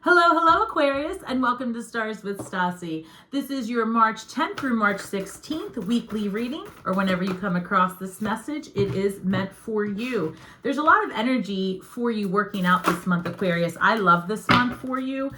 Hello, Aquarius, and welcome to Stars with Stasi. This is your March 10th through March 16th weekly reading, or whenever you come across this message, it is meant for you. There's a lot of energy for you working out this month, Aquarius. I love this month for you.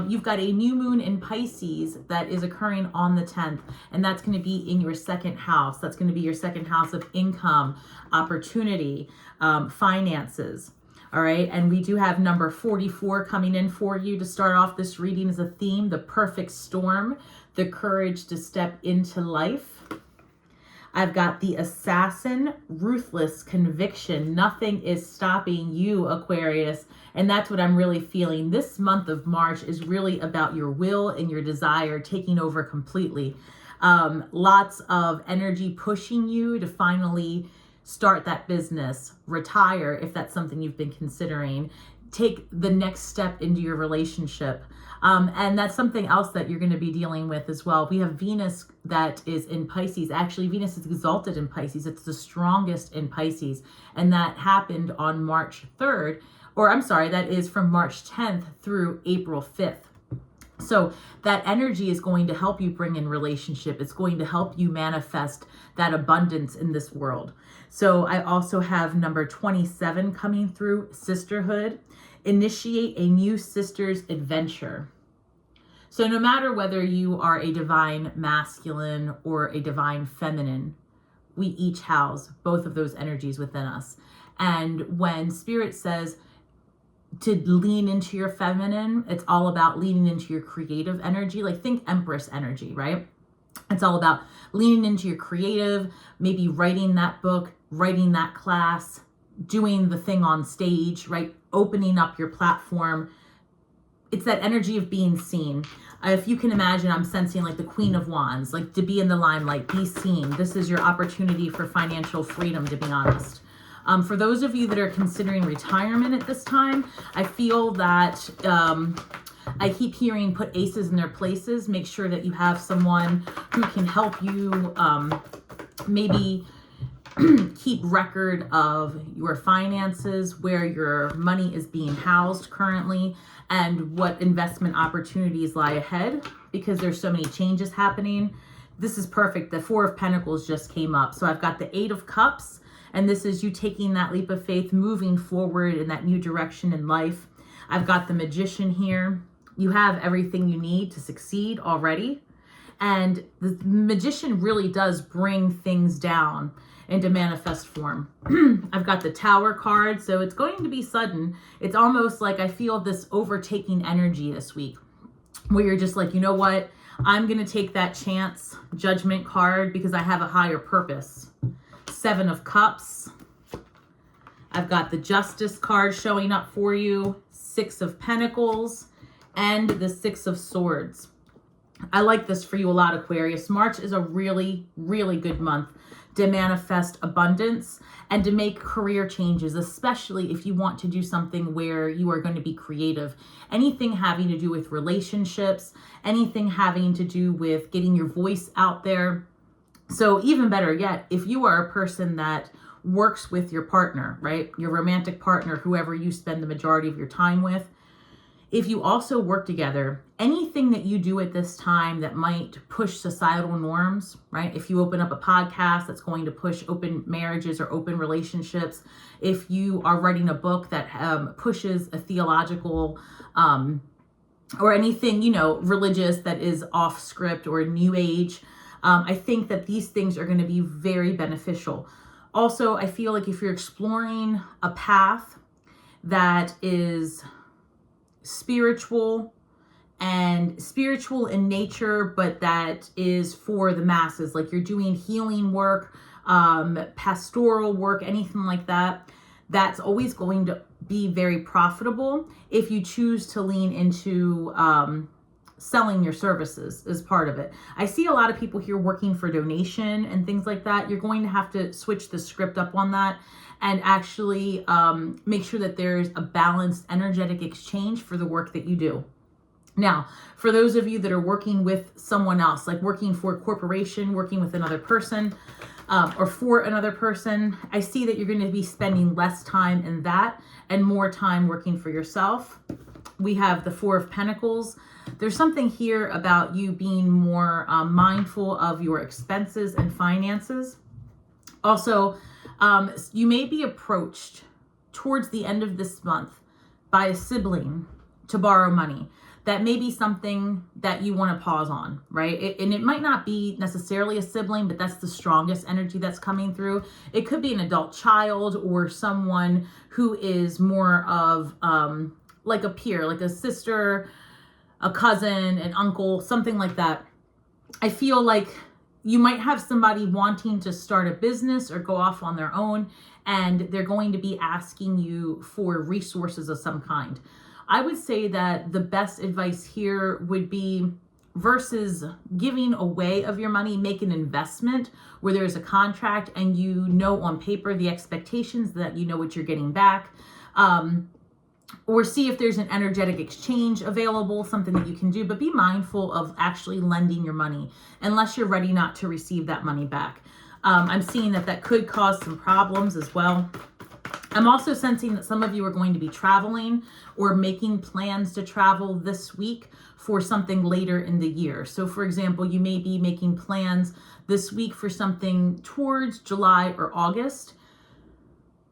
You've got a new moon in Pisces that is occurring on the 10th, and that's going to be in your second house. That's going to be your second house of income, opportunity, finances. All right, and we do have number 44 coming in for you to start off this reading as a theme, the perfect storm, the courage to step into life. I've got the assassin, ruthless conviction. Nothing is stopping you, Aquarius. And that's what I'm really feeling. This month of March is really about your will and your desire taking over completely. Lots of energy pushing you to finally start that business, retire if that's something you've been considering, take the next step into your relationship. And that's something else that you're going to be dealing with as well. We have Venus that is in Pisces. Actually, Venus is exalted in Pisces. It's the strongest in Pisces. And that happened on March 3rd, or I'm sorry, that is from March 10th through April 5th. So that energy is going to help you bring in relationship. It's going to help you manifest that abundance in this world. So I also have number 27 coming through, sisterhood. Initiate a new sister's adventure. So no matter whether you are a divine masculine or a divine feminine, we each house both of those energies within us. And when Spirit says to lean into your feminine, it's all about leaning into your creative energy. Like think Empress energy, right? It's all about leaning into your creative, maybe writing that book, writing that class, doing the thing on stage, right? Opening up your platform. It's that energy of being seen. If you can imagine, I'm sensing like the Queen of Wands, like to be in the limelight, be seen. This is your opportunity for financial freedom, to be honest. For those of you that are considering retirement at this time, I feel that I keep hearing put aces in their places. Make sure that you have someone who can help you maybe keep record of your finances, where your money is being housed currently, and what investment opportunities lie ahead, because there's so many changes happening. This is perfect. The Four of Pentacles just came up. So I've got the Eight of Cups, and this is you taking that leap of faith, moving forward in that new direction in life. I've got the Magician here. You have everything you need to succeed already. And the Magician really does bring things down into manifest form. I've got the Tower card, so it's going to be sudden. It's almost like I feel this overtaking energy this week, where you're just like, you know what? I'm going to take that chance. Judgment card, because I have a higher purpose. Seven of Cups. I've got the Justice card showing up for you. Six of Pentacles and the Six of Swords. I like this for you a lot, Aquarius. March is a really, really good month to manifest abundance and to make career changes, especially if you want to do something where you are going to be creative. Anything having to do with relationships, anything having to do with getting your voice out there. So even better yet, if you are a person that works with your partner, right? Your romantic partner, whoever you spend the majority of your time with. If you also work together, anything that you do at this time that might push societal norms, right? If you open up a podcast that's going to push open marriages or open relationships, if you are writing a book that pushes a theological or anything, religious that is off script or new age, I think that these things are going to be very beneficial. Also, I feel like if you're exploring a path that is spiritual in nature, but that is for the masses, like you're doing healing work, pastoral work, anything like that, that's always going to be very profitable if you choose to lean into selling your services as part of it. I see a lot of people here working for donation and things like that. You're going to have to switch the script up on that and actually make sure that there's a balanced energetic exchange for the work that you do. Now, for those of you that are working with someone else, like working for a corporation, working with another person, or for another person, I see that you're going to be spending less time in that and more time working for yourself. we have the Four of Pentacles. There's something here about you being more mindful of your expenses and finances. Also, you may be approached towards the end of this month by a sibling to borrow money. That may be something that you want to pause on, right? And it might not be necessarily a sibling, but that's the strongest energy that's coming through. It could be an adult child or someone who is more of like a peer, like a sister, a cousin, an uncle, something like that. I feel like you might have somebody wanting to start a business or go off on their own, and they're going to be asking you for resources of some kind. I would say that the best advice here would be, versus giving away of your money, make an investment where there's a contract and you know on paper the expectations that you know what you're getting back. Or see if there's an energetic exchange available, something that you can do, but be mindful of actually lending your money unless you're ready not to receive that money back. I'm seeing that could cause some problems as well. I'm also sensing that some of you are going to be traveling or making plans to travel this week for something later in the year. So for example, you may be making plans this week for something towards July or August.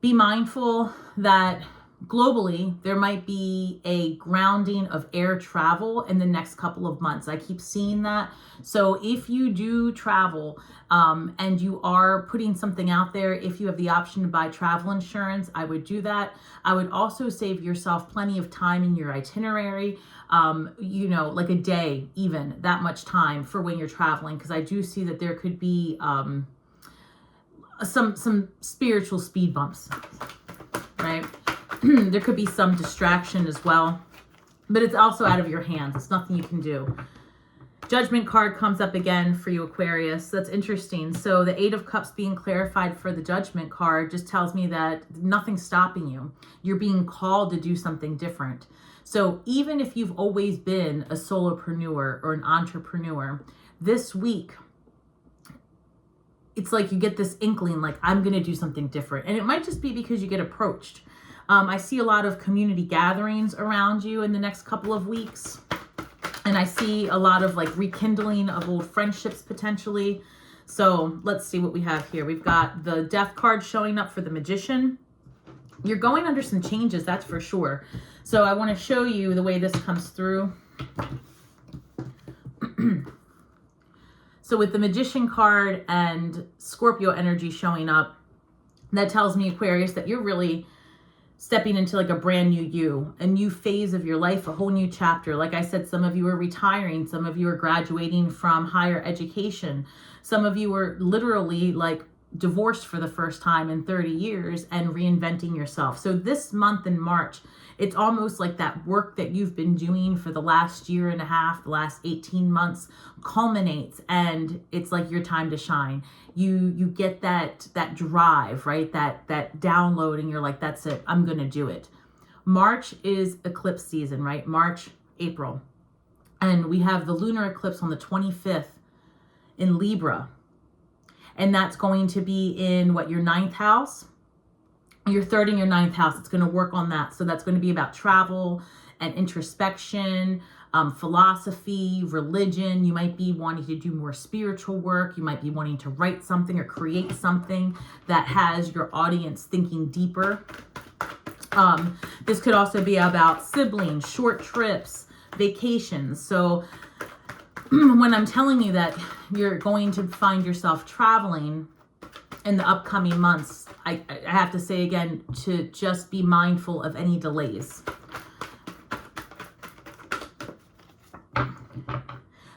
Be mindful that globally, there might be a grounding of air travel in the next couple of months. I keep seeing that. So if you do travel and you are putting something out there, if you have the option to buy travel insurance, I would do that. I would also save yourself plenty of time in your itinerary, you know, like a day, even that much time for when you're traveling, because I do see that there could be some spiritual speed bumps, right? There could be some distraction as well, but it's also out of your hands. It's nothing you can do. Judgment card comes up again for you, Aquarius. That's interesting. So the Eight of Cups being clarified for the Judgment card just tells me that nothing's stopping you. You're being called to do something different. So even if you've always been a solopreneur or an entrepreneur, this week, it's like you get this inkling, like, I'm going to do something different. And it might just be because you get approached. I see a lot of community gatherings around you in the next couple of weeks. And I see a lot of like rekindling of old friendships potentially. So let's see what we have here. We've got the Death card showing up for the Magician. You're going under some changes, that's for sure. So I want to show you the way this comes through. So with the Magician card and Scorpio energy showing up, that tells me, Aquarius, that you're really stepping into like a brand new you, a new phase of your life, a whole new chapter. Like I said, some of you are retiring, some of you are graduating from higher education, some of you are literally like divorced for the first time in 30 years and reinventing yourself. So this month in March, it's almost like that work that you've been doing for the last year and a half, the last 18 months culminates, and it's like your time to shine. You get that drive, right? That download, and you're like, that's it, I'm gonna do it. March is eclipse season, right? March, April. And we have the lunar eclipse on the 25th in Libra. And that's going to be in what, your 9th house? Your 3rd and your 9th house. It's going to work on that. So that's going to be about travel and introspection, philosophy, religion. You might be wanting to do more spiritual work. You might be wanting to write something or create something that has your audience thinking deeper. This could also be about siblings, short trips, vacations. So when I'm telling you that you're going to find yourself traveling in the upcoming months, I have to say again to just be mindful of any delays.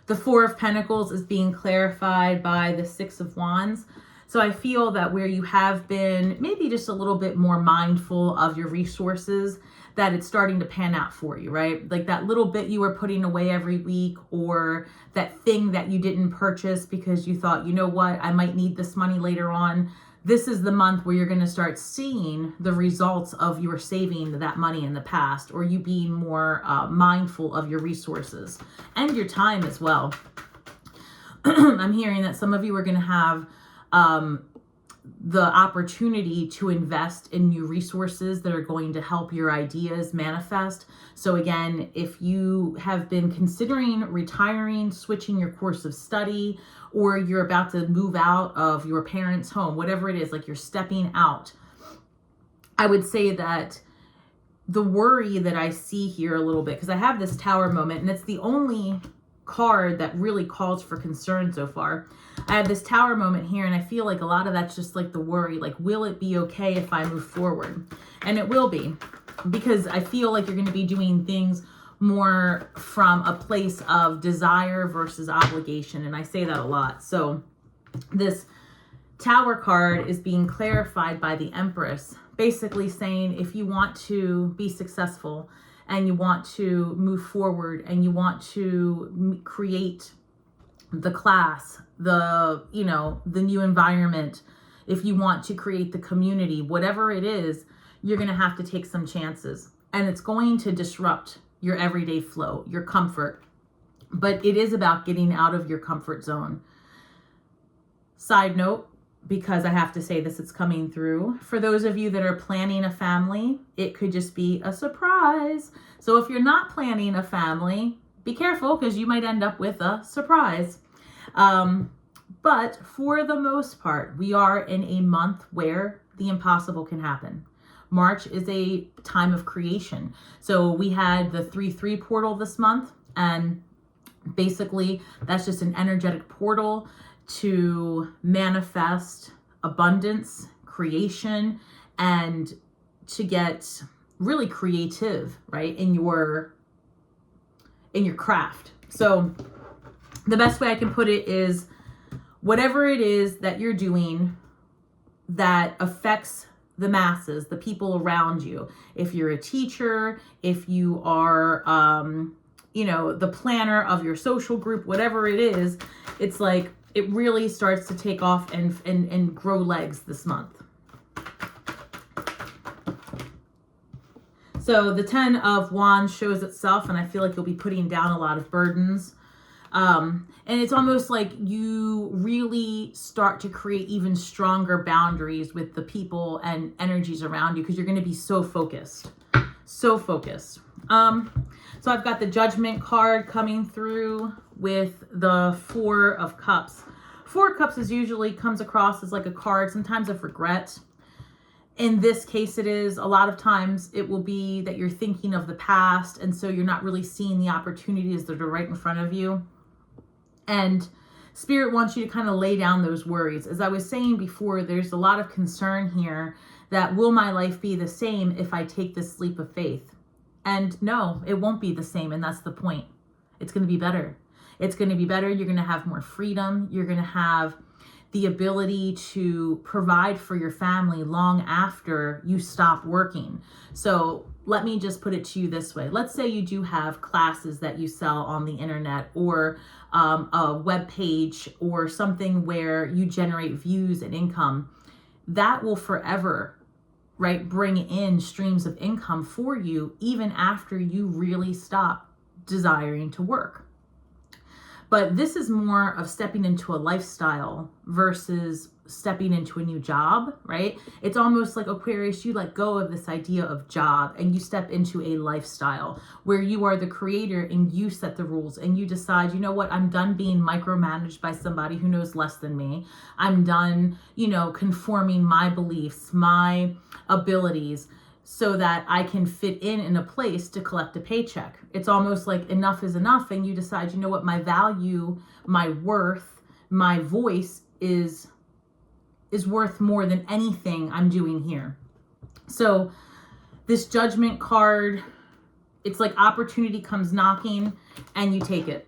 The Four of Pentacles is being clarified by the Six of Wands. So I feel that where you have been maybe just a little bit more mindful of your resources, that it's starting to pan out for you, right? Like that little bit you were putting away every week, or that thing that you didn't purchase because you thought, you know what, I might need this money later on. This is the month where you're going to start seeing the results of your saving that money in the past, or you being more mindful of your resources and your time as well. I'm hearing that some of you are going to have the opportunity to invest in new resources that are going to help your ideas manifest. So again, if you have been considering retiring, switching your course of study, or you're about to move out of your parents' home, whatever it is, like you're stepping out, I would say that the worry that I see here a little bit, because I have this Tower moment, and it's the only card that really calls for concern so far. I have this Tower moment here, and I feel like a lot of that's just like the worry, like, will it be okay if I move forward? And it will be, because I feel like you're going to be doing things more from a place of desire versus obligation. And I say that a lot. So this Tower card is being clarified by the Empress, basically saying if you want to be successful and you want to move forward and you want to create the class, the new environment, if you want to create the community, whatever it is, you're going to have to take some chances. And it's going to disrupt your everyday flow, your comfort. But it is about getting out of your comfort zone. Side note, because I have to say this, it's coming through. For those of you that are planning a family, it could just be a surprise. So if you're not planning a family, be careful, because you might end up with a surprise. But for the most part, we are in a month where the impossible can happen. March is a time of creation. So we had the 3/3 portal this month, and basically that's just an energetic portal to manifest abundance, creation, and to get really creative, right, in your craft. So the best way I can put it is, whatever it is that you're doing that affects the masses, the people around you, if you're a teacher, if you are the planner of your social group, whatever it is, it's like it really starts to take off and grow legs this month. So the 10 of Wands shows itself, and I feel like you'll be putting down a lot of burdens. And it's almost like you really start to create even stronger boundaries with the people and energies around you, because you're going to be so focused. So focused. So I've got the Judgment card coming through with the 4 of Cups. 4 of Cups usually comes across as like a card, sometimes of regret. In this case, it is. A lot of times it will be that you're thinking of the past, and so you're not really seeing the opportunities that are right in front of you. And Spirit wants you to kind of lay down those worries. As I was saying before, there's a lot of concern here that, will my life be the same if I take this leap of faith? And no, it won't be the same. And that's the point. It's going to be better. It's going to be better. You're going to have more freedom. You're going to have the ability to provide for your family long after you stop working. So let me just put it to you this way. Let's say you do have classes that you sell on the internet, or a web page, or something where you generate views and income. That will forever, right, bring in streams of income for you, even after you really stop desiring to work. But this is more of stepping into a lifestyle versus stepping into a new job, right? It's almost like, Aquarius, you let go of this idea of job and you step into a lifestyle where you are the creator and you set the rules and you decide, you know what, I'm done being micromanaged by somebody who knows less than me. I'm done, conforming my beliefs, my abilities, so that I can fit in a place to collect a paycheck. It's almost like enough is enough, and you decide, you know what, my value, my worth, my voice is worth more than anything I'm doing here. So this Judgment card, it's like opportunity comes knocking and you take it.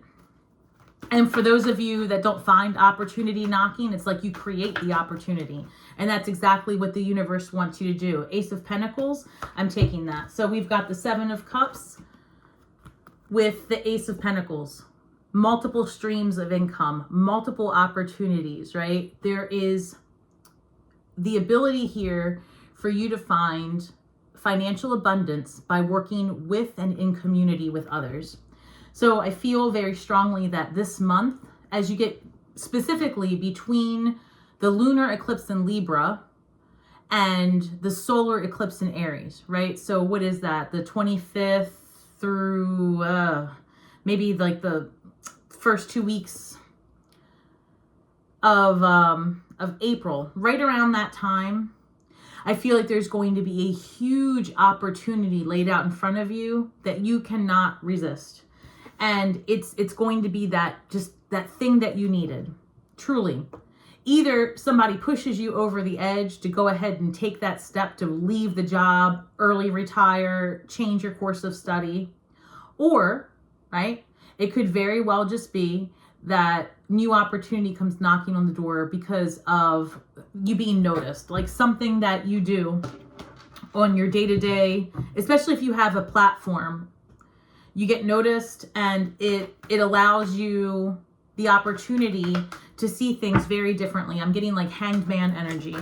And for those of you that don't find opportunity knocking, it's like you create the opportunity. And that's exactly what the universe wants you to do. Ace of Pentacles, I'm taking that. So we've got the 7 of Cups with the Ace of Pentacles. Multiple streams of income, multiple opportunities, right? There is the ability here for you to find financial abundance by working with and in community with others. So I feel very strongly that this month, as you get specifically between the lunar eclipse in Libra, and the solar eclipse in Aries, right? So what is that? The 25th through maybe like the first 2 weeks of April, right around that time. I feel like there's going to be a huge opportunity laid out in front of you that you cannot resist. And it's going to be that thing that you needed, truly. Either somebody pushes you over the edge to go ahead and take that step to leave the job, early retire, change your course of study, or, right, it could very well just be that new opportunity comes knocking on the door because of you being noticed, like something that you do on your day-to-day, especially if you have a platform. You get noticed, and it allows you the opportunity to see things very differently. I'm getting like Hanged Man energy.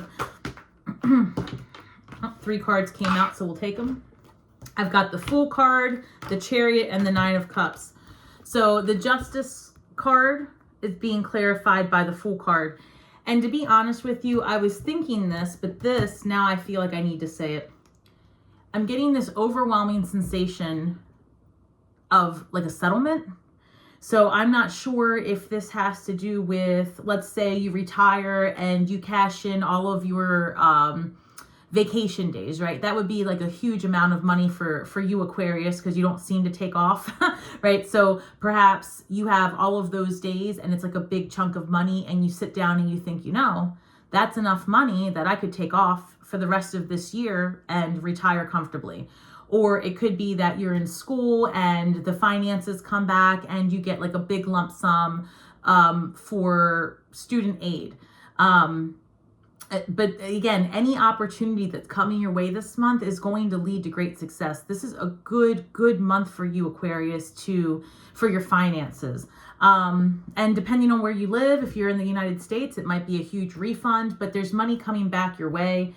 3 cards came out, so we'll take them. I've got the Fool card, the Chariot, and the 9 of Cups. So the Justice card is being clarified by the Fool card. And to be honest with you, I was thinking this, but this, now I feel like I need to say it. I'm getting this overwhelming sensation of like a settlement. So I'm not sure if this has to do with, let's say you retire and you cash in all of your vacation days, right? That would be like a huge amount of money for you, Aquarius, because you don't seem to take off, right? So perhaps you have all of those days and it's like a big chunk of money, and you sit down and you think, you know, that's enough money that I could take off for the rest of this year and retire comfortably. Or it could be that you're in school and the finances come back and you get like a big lump sum for student aid. But again, any opportunity that's coming your way this month is going to lead to great success. This is a good month for you, Aquarius, for your finances. And depending on where you live, if you're in the United States, it might be a huge refund, but there's money coming back your way.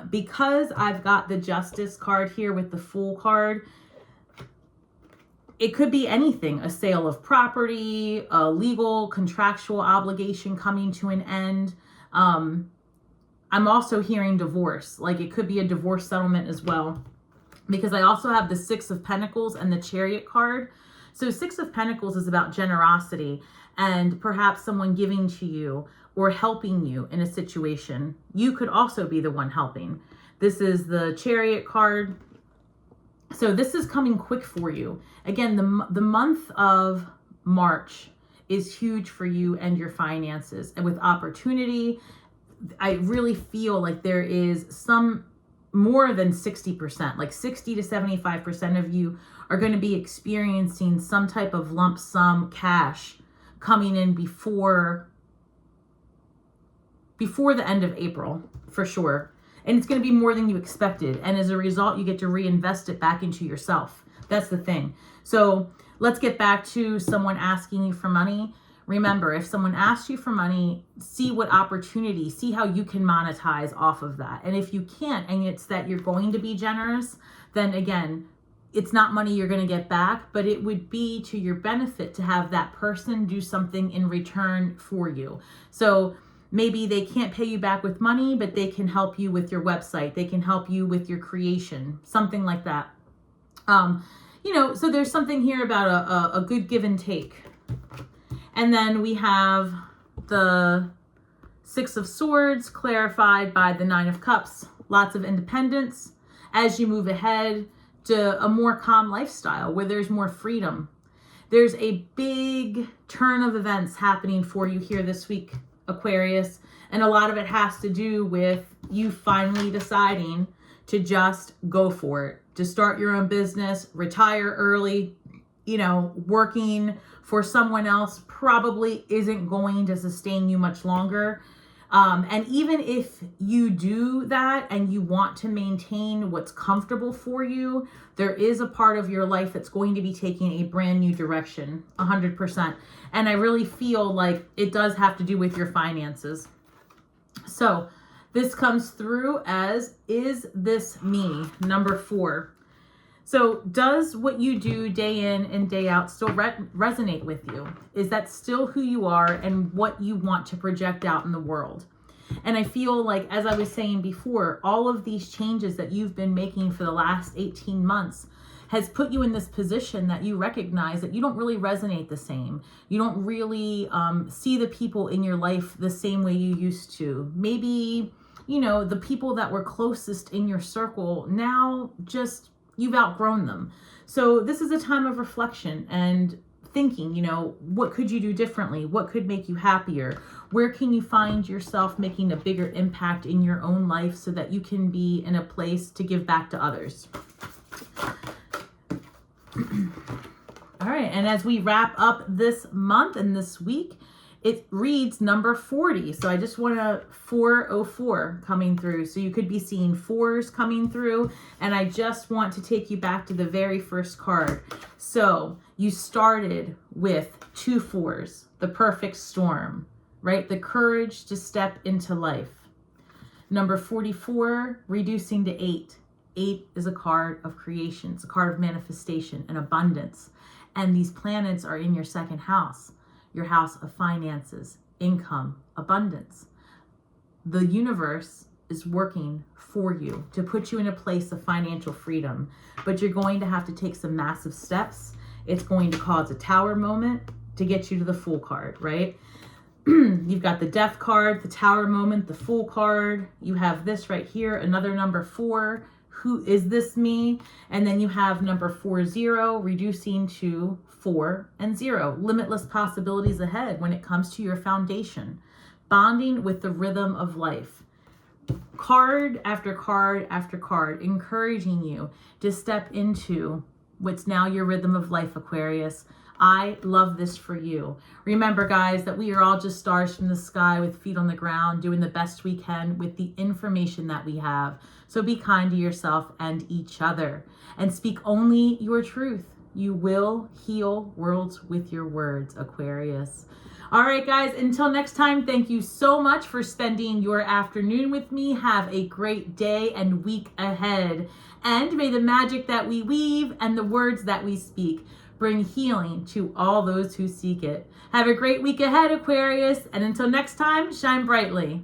Because I've got the Justice card here with the Fool card, it could be anything: a sale of property, a legal contractual obligation coming to an end. I'm also hearing divorce, like it could be a divorce settlement as well, because I also have the 6 of Pentacles and the Chariot card. So 6 of Pentacles is about generosity and perhaps someone giving to you or helping you in a situation. You could also be the one helping. This is the Chariot card. So this is coming quick for you. Again, the month of March is huge for you and your finances. And with opportunity, I really feel like there is some more than 60%, like 60 to 75% of you are going to be experiencing some type of lump sum cash coming in before the end of April, for sure. And it's going to be more than you expected. And as a result, you get to reinvest it back into yourself. That's the thing. So let's get back to someone asking you for money. Remember, if someone asks you for money, see what opportunity, see how you can monetize off of that. And if you can't, and it's that you're going to be generous, then again, it's not money you're going to get back, but it would be to your benefit to have that person do something in return for you. So maybe they can't pay you back with money, but they can help you with your website. They can help you with your creation, something like that. So there's something here about a good give and take. And then we have the 6 of Swords clarified by the 9 of Cups. Lots of independence as you move ahead to a more calm lifestyle where there's more freedom. There's a big turn of events happening for you here this week, Aquarius. And a lot of it has to do with you finally deciding to just go for it, to start your own business, retire early. Working for someone else probably isn't going to sustain you much longer. And even if you do that and you want to maintain what's comfortable for you, there is a part of your life that's going to be taking a brand new direction, 100%. And I really feel like it does have to do with your finances. So this comes through as, is this me? Number 4. So does what you do day in and day out still resonate with you? Is that still who you are and what you want to project out in the world? And I feel like, as I was saying before, all of these changes that you've been making for the last 18 months has put you in this position that you recognize that you don't really resonate the same. You don't really see the people in your life the same way you used to. Maybe, you know, the people that were closest in your circle, now just you've outgrown them. So this is a time of reflection and thinking, you know, what could you do differently? What could make you happier? Where can you find yourself making a bigger impact in your own life so that you can be in a place to give back to others? All right, and as we wrap up this month and this week, it reads number 40. So I just want a 404 coming through. So you could be seeing 4s coming through. And I just want to take you back to the very first card. So you started with 2 4s, the perfect storm, right? The courage to step into life. Number 44, reducing to 8. 8 is a card of creation. It's a card of manifestation and abundance. And these planets are in your second house, your house of finances, income, abundance. The universe is working for you to put you in a place of financial freedom, but you're going to have to take some massive steps. It's going to cause a tower moment to get you to the Fool card, right? You've got the Death card, the Tower moment, the Fool card. You have this right here, another number 4. Who is this me? And then you have number 40, reducing to 4 and 0. Limitless possibilities ahead when it comes to your foundation. Bonding with the rhythm of life. Card after card after card, encouraging you to step into what's now your rhythm of life, Aquarius. I love this for you. Remember, guys, that we are all just stars from the sky with feet on the ground, doing the best we can with the information that we have. So be kind to yourself and each other, and speak only your truth. You will heal worlds with your words, Aquarius. All right, guys, until next time, thank you so much for spending your afternoon with me. Have a great day and week ahead. And may the magic that we weave and the words that we speak bring healing to all those who seek it. Have a great week ahead, Aquarius. And until next time, shine brightly.